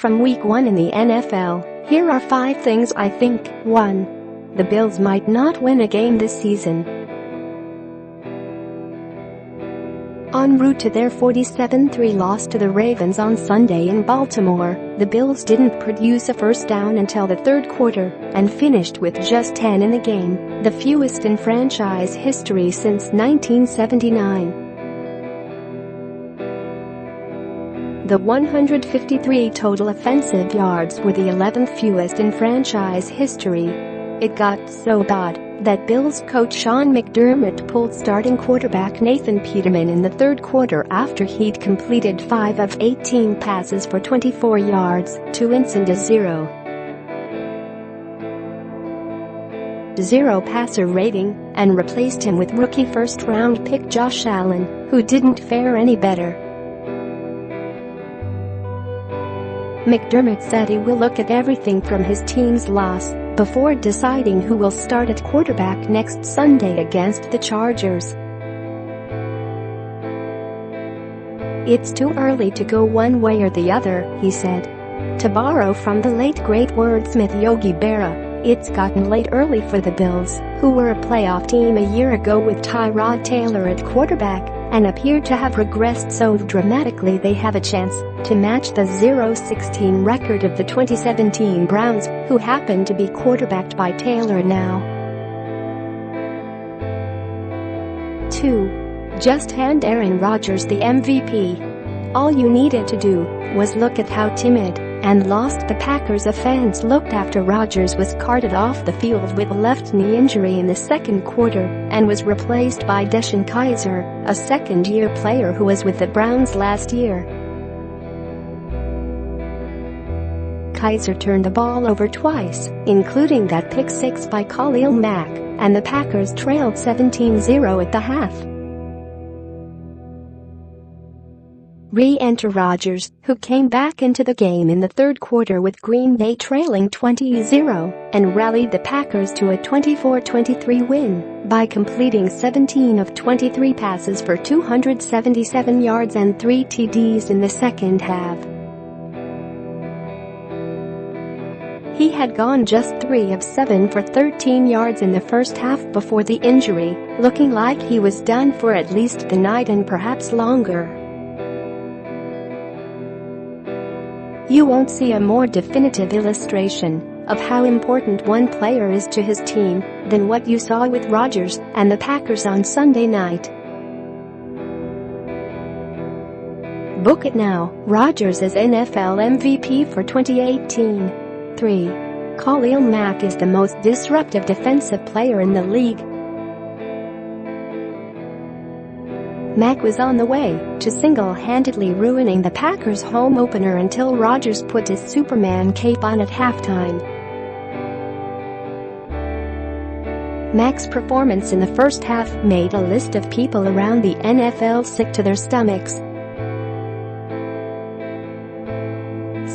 from Week 1 in the NFL, here are 5 things I think. 1. The Bills might not win a game this season. En route to their 47-3 loss to the Ravens on Sunday in Baltimore, the Bills didn't produce a first down until the third quarter and finished with just 10 in the game, the fewest in franchise history since 1979. The 153 total offensive yards were the 11th fewest in franchise history. It got so bad that Bills coach Sean McDermott pulled starting quarterback Nathan Peterman in the third quarter after he'd completed 5 of 18 passes for 24 yards, 2 ints and a 0 passer rating, and replaced him with rookie first-round pick Josh Allen, who didn't fare any better. McDermott said he will look at everything from his team's loss before deciding who will start at quarterback next Sunday against the Chargers. It's too early to go one way or the other, he said. To borrow from the late great wordsmith Yogi Berra, it's gotten late early for the Bills, who were a playoff team a year ago with Tyrod Taylor at quarterback and appear to have regressed so dramatically they have a chance to match the 0-16 record of the 2017 Browns, who happen to be quarterbacked by Taylor now. 2. Just hand Aaron Rodgers the MVP. All you needed to do was look at how timid and lost the Packers offense looked after Rodgers was carted off the field with a left knee injury in the second quarter and was replaced by DeShone Kizer, a second-year player who was with the Browns last year. Kizer turned the ball over twice, including that pick six by Khalil Mack, and the Packers trailed 17-0 at the half. Re-enter Rodgers, who came back into the game in the third quarter with Green Bay trailing 20-0 and rallied the Packers to a 24-23 win by completing 17 of 23 passes for 277 yards and 3 TDs in the second half. He had gone just 3 of 7 for 13 yards in the first half before the injury, looking like he was done for at least the night and perhaps longer. You won't see a more definitive illustration of how important one player is to his team than what you saw with Rodgers and the Packers on Sunday night. Book it now, Rodgers as NFL MVP for 2018. 3. Khalil Mack is the most disruptive defensive player in the league. Mack was on the way to single-handedly ruining the Packers' home opener until Rodgers put his Superman cape on at halftime. Mack's performance in the first half made a list of people around the NFL sick to their stomachs.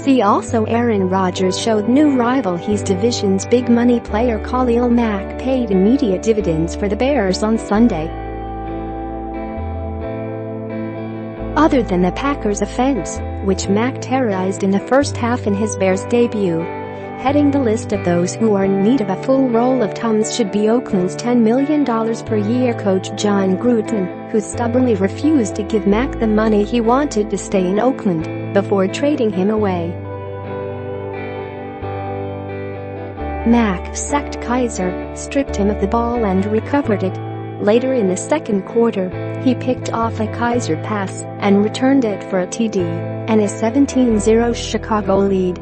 See also Aaron Rodgers showed new rival his division's big money player Khalil Mack paid immediate dividends for the Bears on Sunday. Other than the Packers' offense, which Mack terrorized in the first half in his Bears debut, heading the list of those who are in need of a full roll of Tums should be Oakland's $10 million per year coach Jon Gruden, who stubbornly refused to give Mack the money he wanted to stay in Oakland before trading him away. Mack sacked Kizer, stripped him of the ball and recovered it. Later in the second quarter, he picked off a Kizer pass and returned it for a TD and a 17-0 Chicago lead.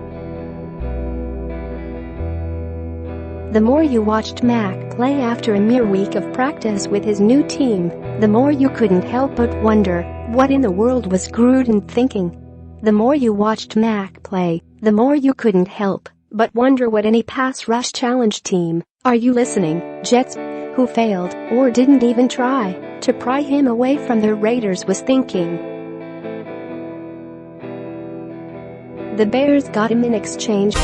The more you watched Mack play after a mere week of practice with his new team, the more you couldn't help but wonder, what in the world was Gruden thinking? The more you watched Mack play, the more you couldn't help but wonder what any pass rush challenge team, are you listening, Jets, who failed or didn't even try to pry him away from the Raiders was thinking. The Bears got him in exchange.